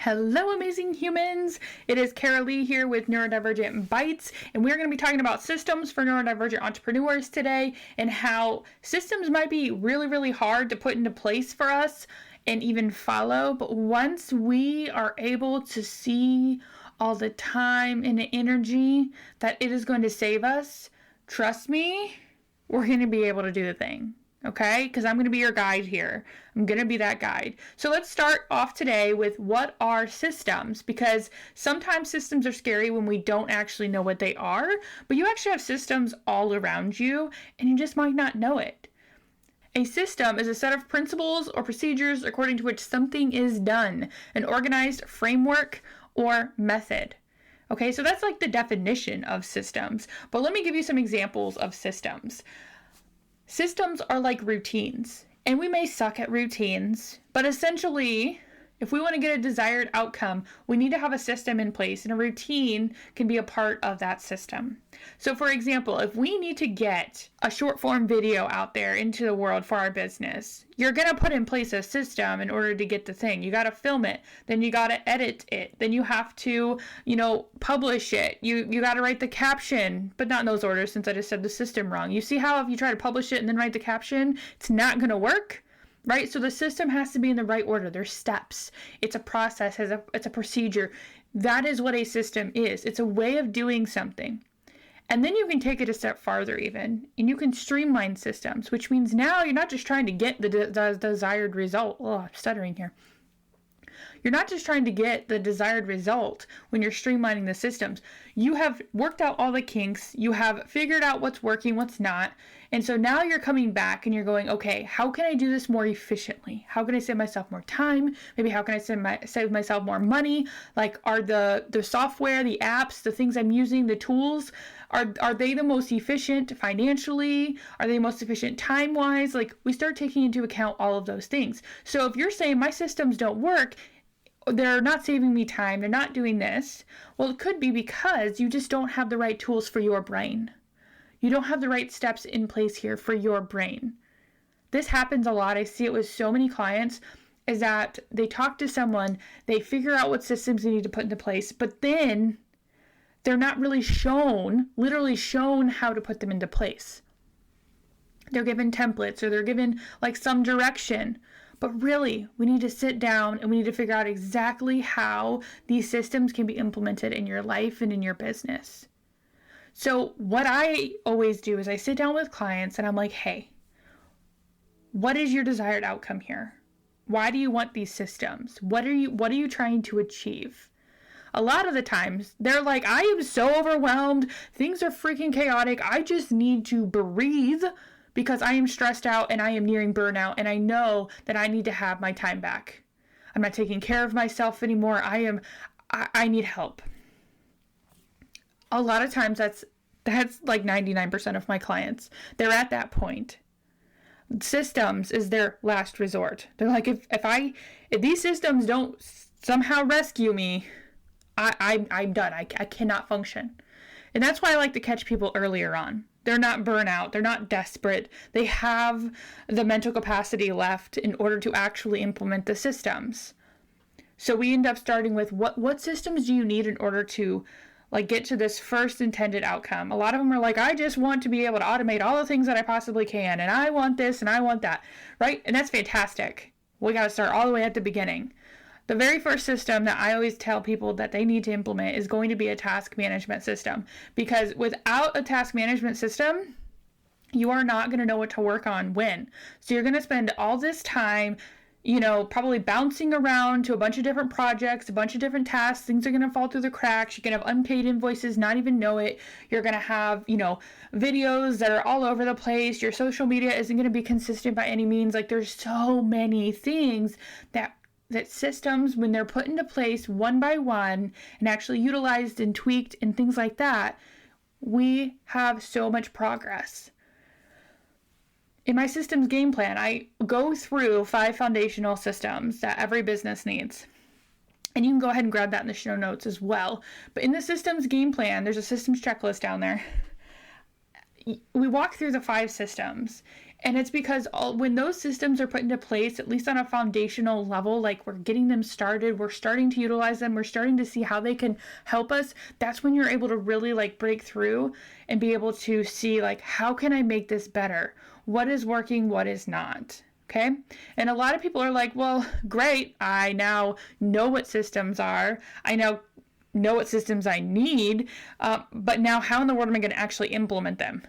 Hello, amazing humans. It is Cara Lee here with Neurodivergent Bites, and we're going to be talking about systems for neurodivergent entrepreneurs today and how systems might be really, really hard to put into place for us and even follow. But once we are able to see all the time and the energy that it is going to save us, trust me, we're going to be able to do the thing. Okay, because I'm going to be your guide here. I'm going to be that guide. So let's start off today with what are systems, because sometimes systems are scary when we don't actually know what they are, but you actually have systems all around you and you just might not know it. A system is a set of principles or procedures according to which something is done, an organized framework or method. Okay, so that's like the definition of systems, but let me give you some examples of systems. Systems are like routines, and we may suck at routines, but essentially, if we want to get a desired outcome, we need to have a system in place, and a routine can be a part of that system. So for example, if we need to get a short form video out there into the world for our business, you're going to put in place a system in order to get the thing. You got to film it, then you got to edit it, then you have to, publish it. You got to write the caption, but not in those orders since I just said the system wrong. You see how if you try to publish it and then write the caption, it's not going to work? Right? So the system has to be in the right order. There's steps. It's a process. It's a procedure. That is what a system is. It's a way of doing something. And then you can take it a step farther even, and you can streamline systems, which means now you're not just trying to get the desired result. Oh, I'm stuttering here. You're not just trying to get the desired result when you're streamlining the systems. You have worked out all the kinks. You have figured out what's working, what's not. And so now you're coming back and you're going, okay, how can I do this more efficiently? How can I save myself more time? Maybe how can I save myself more money? Like, are the software, the apps, the things I'm using, the tools, are they the most efficient financially? Are they most efficient time-wise? Like, we start taking into account all of those things. So if you're saying my systems don't work, they're not saving me time, they're not doing this, well, it could be because you just don't have the right tools for your brain. You don't have the right steps in place here for your brain. This happens a lot. I see it with so many clients, is that they talk to someone, they figure out what systems they need to put into place, but then they're not really literally shown how to put them into place. They're given templates or they're given like some direction. But really, we need to sit down and we need to figure out exactly how these systems can be implemented in your life and in your business. So what I always do is I sit down with clients and I'm like, hey, what is your desired outcome here? Why do you want these systems? What are you trying to achieve? A lot of the times they're like, I am so overwhelmed. Things are freaking chaotic. I just need to breathe because I am stressed out and I am nearing burnout and I know that I need to have my time back. I'm not taking care of myself anymore. I need help. A lot of times that's like 99% of my clients. They're at that point. Systems is their last resort. They're like, if these systems don't somehow rescue me, I'm done. I cannot function. And that's why I like to catch people earlier on. They're not burnout. They're not desperate. They have the mental capacity left in order to actually implement the systems. So we end up starting with what systems do you need in order to get to this first intended outcome? A lot of them are like, I just want to be able to automate all the things that I possibly can. And I want this and I want that, right? And that's fantastic. We got to start all the way at the beginning. The very first system that I always tell people that they need to implement is going to be a task management system, because without a task management system, you are not going to know what to work on when. So you're going to spend all this time, probably bouncing around to a bunch of different projects, a bunch of different tasks. Things are going to fall through the cracks. You're going to have unpaid invoices, not even know it. You're going to have, videos that are all over the place. Your social media isn't going to be consistent by any means. Like, there's so many things that systems, when they're put into place one by one and actually utilized and tweaked and things like that, we have so much progress. In my systems game plan, I go through 5 foundational systems that every business needs. And you can go ahead and grab that in the show notes as well. But in the systems game plan, there's a systems checklist down there. We walk through the 5 systems, And it's because when those systems are put into place, at least on a foundational level, like we're getting them started, we're starting to utilize them, we're starting to see how they can help us. That's when you're able to really like break through and be able to see like, how can I make this better? What is working? What is not? Okay. And a lot of people are like, well, great. I now know what systems are. I now know what systems I need. But now how in the world am I going to actually implement them?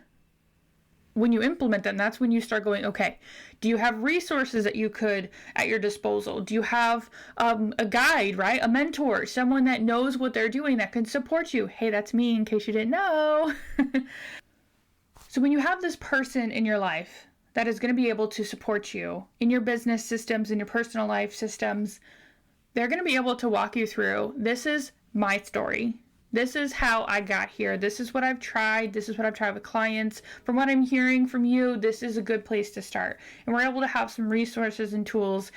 When you implement them, that's when you start going, okay, do you have resources that you could at your disposal? Do you have a guide, right? A mentor, someone that knows what they're doing that can support you? Hey, that's me in case you didn't know. So when you have this person in your life that is going to be able to support you in your business systems, in your personal life systems, they're going to be able to walk you through, this is my story. This is how I got here. This is what I've tried. This is what I've tried with clients. From what I'm hearing from you, this is a good place to start. And we're able to have some resources and tools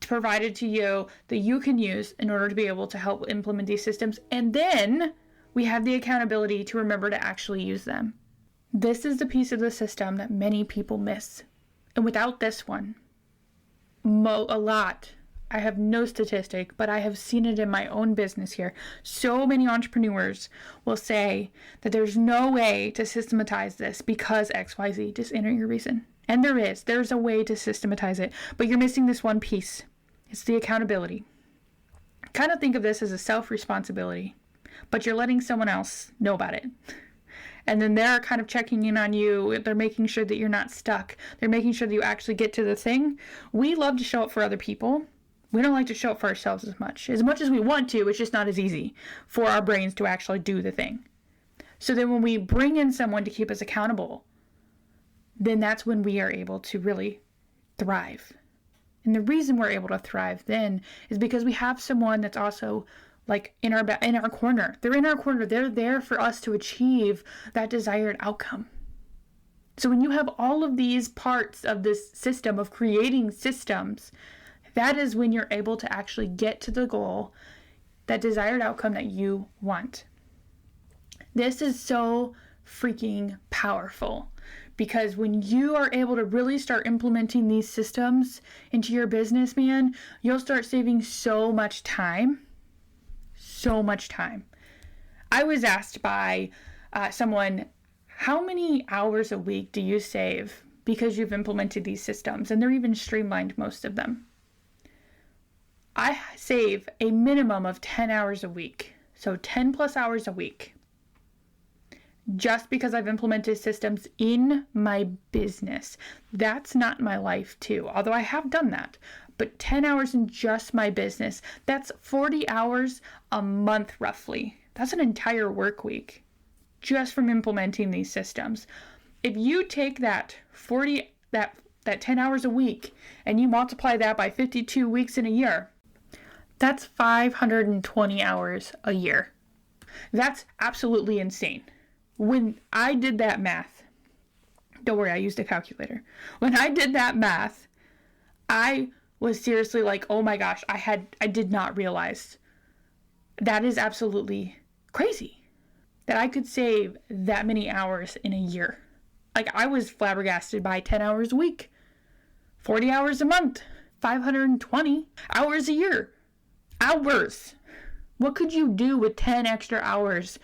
provided to you that you can use in order to be able to help implement these systems. And then we have the accountability to remember to actually use them. This is the piece of the system that many people miss. And without this one, I have no statistic, but I have seen it in my own business here. So many entrepreneurs will say that there's no way to systematize this because XYZ. Just enter your reason. And there's a way to systematize it, but you're missing this one piece. It's the accountability. Kind of think of this as a self-responsibility, but you're letting someone else know about it. And then they're kind of checking in on you. They're making sure that you're not stuck. They're making sure that you actually get to the thing. We love to show up for other people. We don't like to show up for ourselves as much. As much as we want to, it's just not as easy for our brains to actually do the thing. So then when we bring in someone to keep us accountable, then that's when we are able to really thrive. And the reason we're able to thrive then is because we have someone that's also like in our corner. They're in our corner. They're there for us to achieve that desired outcome. So when you have all of these parts of this system of creating systems, that is when you're able to actually get to the goal, that desired outcome that you want. This is so freaking powerful because when you are able to really start implementing these systems into your business, man, you'll start saving so much time. So much time. I was asked by someone, how many hours a week do you save because you've implemented these systems? And they're even streamlined, most of them. I save a minimum of 10 hours a week. So 10 plus hours a week. Just because I've implemented systems in my business. That's not my life too, although I have done that. But 10 hours in just my business, that's 40 hours a month roughly. That's an entire work week just from implementing these systems. If you take that 10 hours a week and you multiply that by 52 weeks in a year, that's 520 hours a year. That's absolutely insane. When I did that math, don't worry, I used a calculator. When I did that math, I was seriously like, oh my gosh, I did not realize. That is absolutely crazy that I could save that many hours in a year. Like, I was flabbergasted by 10 hours a week, 40 hours a month, 520 hours a year. Hours. What could you do with 10 extra hours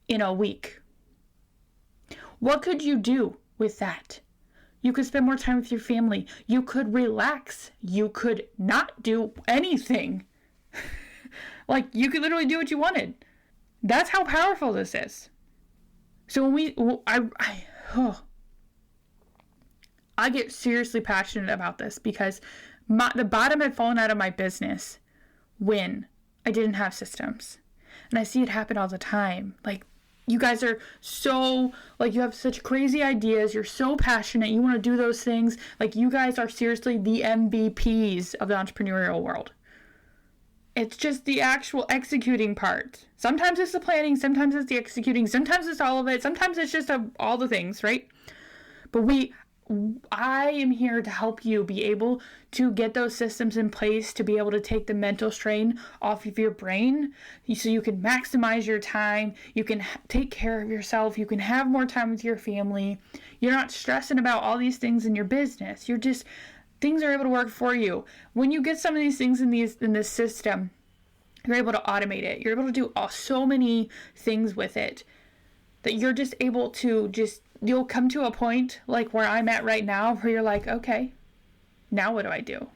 in a week? What could you do with that? You could spend more time with your family. You could relax. You could not do anything. Like, you could literally do what you wanted. That's how powerful this is. So when I get seriously passionate about this because the bottom had fallen out of my business when I didn't have systems. And I see it happen all the time. Like, you guys are so, like, you have such crazy ideas. You're so passionate. You want to do those things. Like, you guys are seriously the MVPs of the entrepreneurial world. It's just the actual executing part. Sometimes it's the planning. Sometimes it's the executing. Sometimes it's all of it. Sometimes it's just all the things, right? But I am here to help you be able to get those systems in place to be able to take the mental strain off of your brain so you can maximize your time, you can take care of yourself, you can have more time with your family. You're not stressing about all these things in your business. Things are able to work for you. When you get some of these things in this system, you're able to automate it. You're able to do so many things with it that you're just able to you'll come to a point like where I'm at right now where you're like, okay, now what do I do?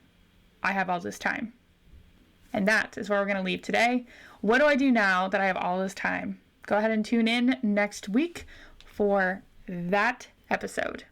I have all this time. And that is where we're going to leave today. What do I do now that I have all this time? Go ahead and tune in next week for that episode.